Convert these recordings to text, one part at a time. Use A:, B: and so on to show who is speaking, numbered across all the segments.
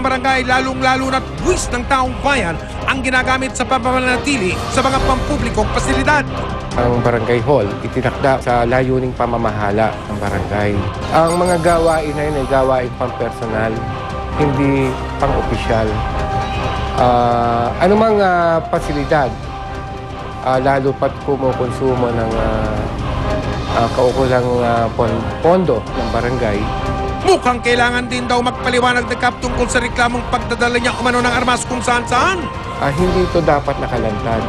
A: barangay, lalong-lalo na't buwis ng taong bayan ang ginagamit sa pamamanatili sa mga pampublikong pasilidad.
B: Ang barangay hall, itinakda sa layuning pamamahala ng barangay. Ang mga gawain na yun ay gawain pang-personal, hindi pang-opisyal. Anumang pasilidad, lalo pat kumukonsumo ng kaukulang pondo ng barangay.
A: Mukhang kailangan din daw magpaliwanag ng KAP tungkol sa reklamong pagdadala niya umano ng armas kung saan-saan.
B: Hindi ito dapat nakalantad.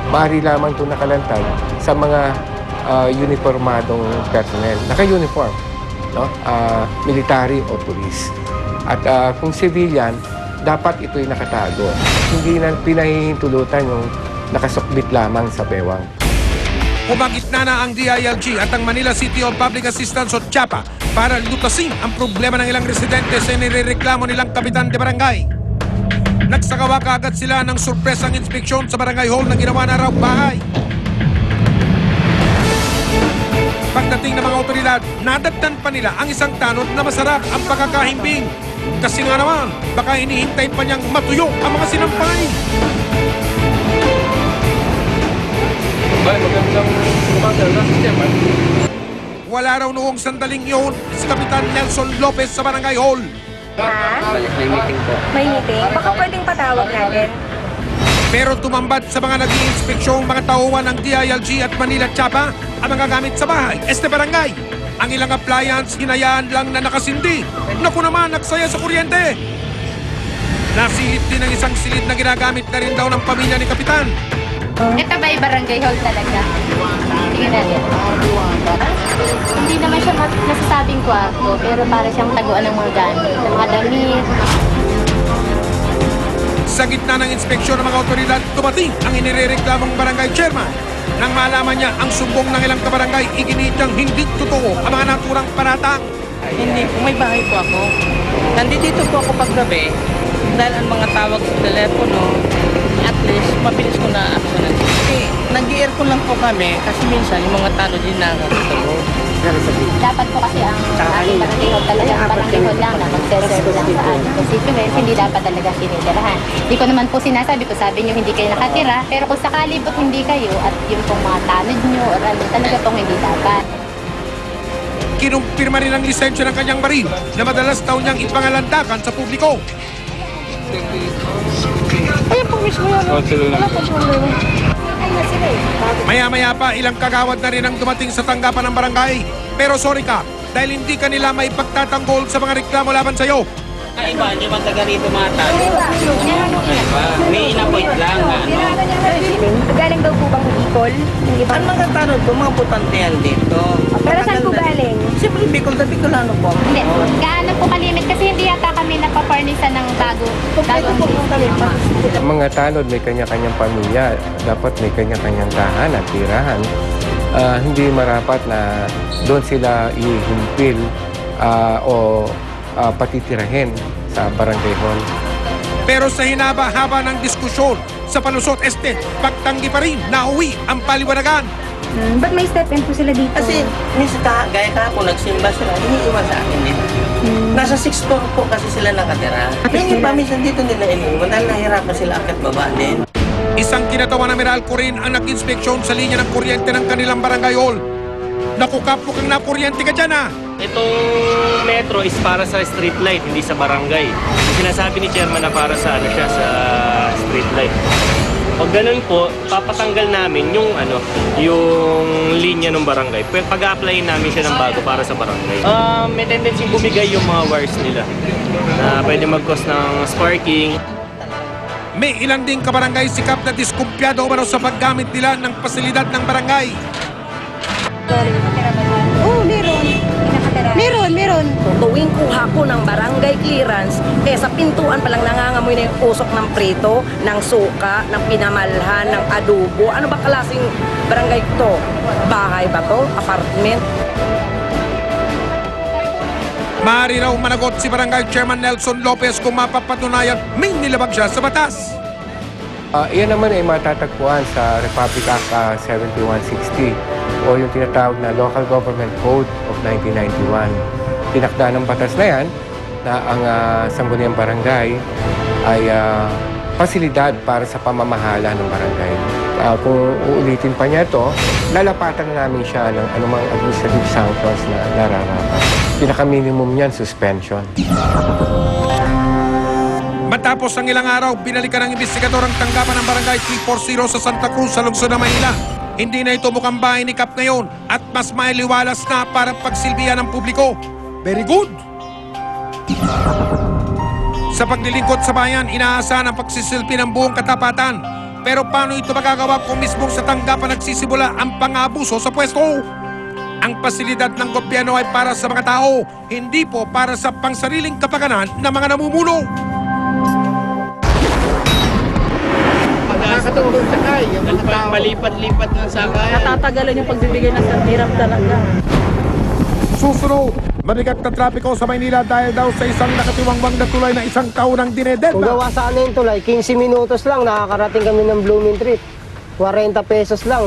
B: Maaari lamang ito nakalantad sa mga uniformadong personnel. Naka-uniform, no? Military o police. At kung civilian, dapat ito'y nakatago. Hindi na pinahihintulutan yung nakasukbit lamang sa bewang.
A: Umagitna na ang DILG at ang Manila City of Public Assistance o CHAPA para lutasin ang problema ng ilang residente sa nirereklamo nilang kapitan de barangay. Nagsagawa kaagad sila ng surpresang inspeksyon sa barangay hall na ginawa na raw bahay. Pagdating ng mga otoridad, nadagdan pa nila ang isang tanod na masarap ang pagkakahimbing. Kasi nga naman, baka hinihintay pa niyang matuyo ang mga sinampay. Wala raw noong sandaling iyon si Kapitan Nelson Lopez sa barangay hall.
C: May meeting po. May meeting? Baka pwedeng patawag natin.
A: Pero tumambad sa mga nag-iinspeksyong mga tauhan ng DILG at Manila CHAPA ang mga gamit sa bahay, barangay. Ang ilang appliance, hinayaan lang na nakasindi. Naku naman, nagsaya sa kuryente. Nasilip din ang isang silid na ginagamit na rin daw ng pamilya ni Kapitan.
D: Ito ba yung barangay hall talaga? Tingnan natin. Hindi naman siya masasabing kwarto, pero para siyang taguan ng mga gamit, ng mga damit.
A: Sa gitna ng inspeksyon ng mga otoridad, tumating ang inirereklamong barangay chairman. Nang malaman niya ang sumbong ng ilang kabarangay, iginit niyang hindi totoo ang mga naturang paratang.
E: Hindi po, may bahay po ako. Nandito po ako paggabi dahil ang mga tawag sa telepono, at least mabilis ko na aksyonan. Kasi nag-i-aircon lang po kami kasi minsan yung mga tanod din nakakatulog.
D: Dapat po kasi ang ating barangay hall talaga, barangay hall lang na magseserve lang sa ating constituents, hindi dapat talaga tinitirahan. Hindi ko naman po sinasabi ko, sabi niyo hindi kayo nakatira, pero kung sakali po hindi kayo at yung pong mga tanod niyo or ano, talaga pong hindi dapat.
A: Kinumpirma rin ang lisensya ng kanyang baril na madalas daw niyang ipangalandakan sa publiko.
E: Ayun po mismo yan. Wala po problema.
A: Maya-maya pa, ilang kagawad na rin ang dumating sa tanggapan ng barangay. Pero sorry ka, dahil hindi ka nila may pagtatanggol sa mga reklamo laban sa'yo.
E: Iba, hindi man taga rito mga tanod. May inapoint lang.
C: Galing daw po bang Bicol? Hindi ba?
E: Ang mga tanod po, mga putante yan dito.
C: Pero saan po galing?
E: Siyempre, Bicolano po.
D: Hindi, gaano po kalimit kasi hindi yata kami napaparnisan ng bagong sistema.
B: Ang mga tanod may kanya-kanyang pamilya, dapat may kanya-kanyang tahanan, tirahan. Hindi marapat na doon sila ihimpil o patitirahin sa barangay hall.
A: Pero sa hinaba-haba ng diskusyon sa Palusot Este, pagtanggi pa rin nauwi ang paliwanagan.
C: Ba't may step in po sila dito?
E: Kasi minsan gaya kahapon nagsimba sila, iniiwan sa akin dito. Nasa 6th floor po kasi sila nakatira. Yung iba minsan dito nila iniiwan dahil nahirapan sila akit baba din.
A: Isang kinatawa na Meralco rin ang nag-inspeksyon sa linya ng kuryente ng kanilang barangay hall. Naku, Kap, mukhang nakuryente ka dyan, ha?
F: Itong metro is para sa street light, hindi sa barangay. Sinasabi ni chairman na para sa siya sa street light. Pag ganun po, papatanggal namin yung yung linya ng barangay. Pag-a-apply namin siya ng bago para sa barangay. May tendency bumigay yung mga wires nila na pwede mag-cause ng sparking.
A: May ilan ding kabarangay sikap na diskumpyado umano sa paggamit nila ng pasilidad ng barangay.
C: Oo, meron. Meron.
G: Tuwing kuha ko ng barangay clearance, sa pintuan palang nangangamoy na yung usok ng prito, ng suka, ng pinamalhan, ng adobo. Ano ba klaseng barangay to? Bahay ba to? Apartment?
A: Maaari raw managot si Barangay Chairman Nelson Lopez kung mapapatunayan may nilabag siya sa batas.
B: Iyan naman ay matatagpuan sa Republic Act 7160 o yung tinatawag na Local Government Code of 1991. Tinakda ng batas na yan na ang Sangguniang Barangay ay pasilidad para sa pamamahala ng barangay. Kung uulitin pa niya ito, lalapatan na namin siya ng anumang administrative sanctions na nararapat. Pinaka-minimum niyan, suspension.
A: Matapos ang ilang araw, binalikan ng investigador ang tanggapan ng Barangay 340 sa Santa Cruz sa lungsod ng Manila. Hindi na ito mukhang bahay ni Kap ngayon at mas mailiwalas na para pagsilbihan ng publiko. Very good! Sa paglilingkod sa bayan, inaasahan ang pagsisilbi ng buong katapatan. Pero paano ito magagawa kung mismong sa tanggapan nagsisimula ang pang-abuso sa pwesto? Ang pasilidad ng gobyerno ay para sa mga tao, hindi po para sa pangsariling kapakanan ng mga namumuno.
E: Nakakatulong sakay, yung mga tao. Malipat-lipat ng sakay.
G: Natatagalan yung pagbibigay ng hirap talaga.
A: Susunod, mabigat na trapiko sa Maynila dahil daw sa isang nakatiwangwang na tulay na isang taonang
H: Kung
A: dinededma.
H: gawa sana yung tulay, 15 minutos lang, nakakarating kami ng Blooming Treat. 40 pesos lang.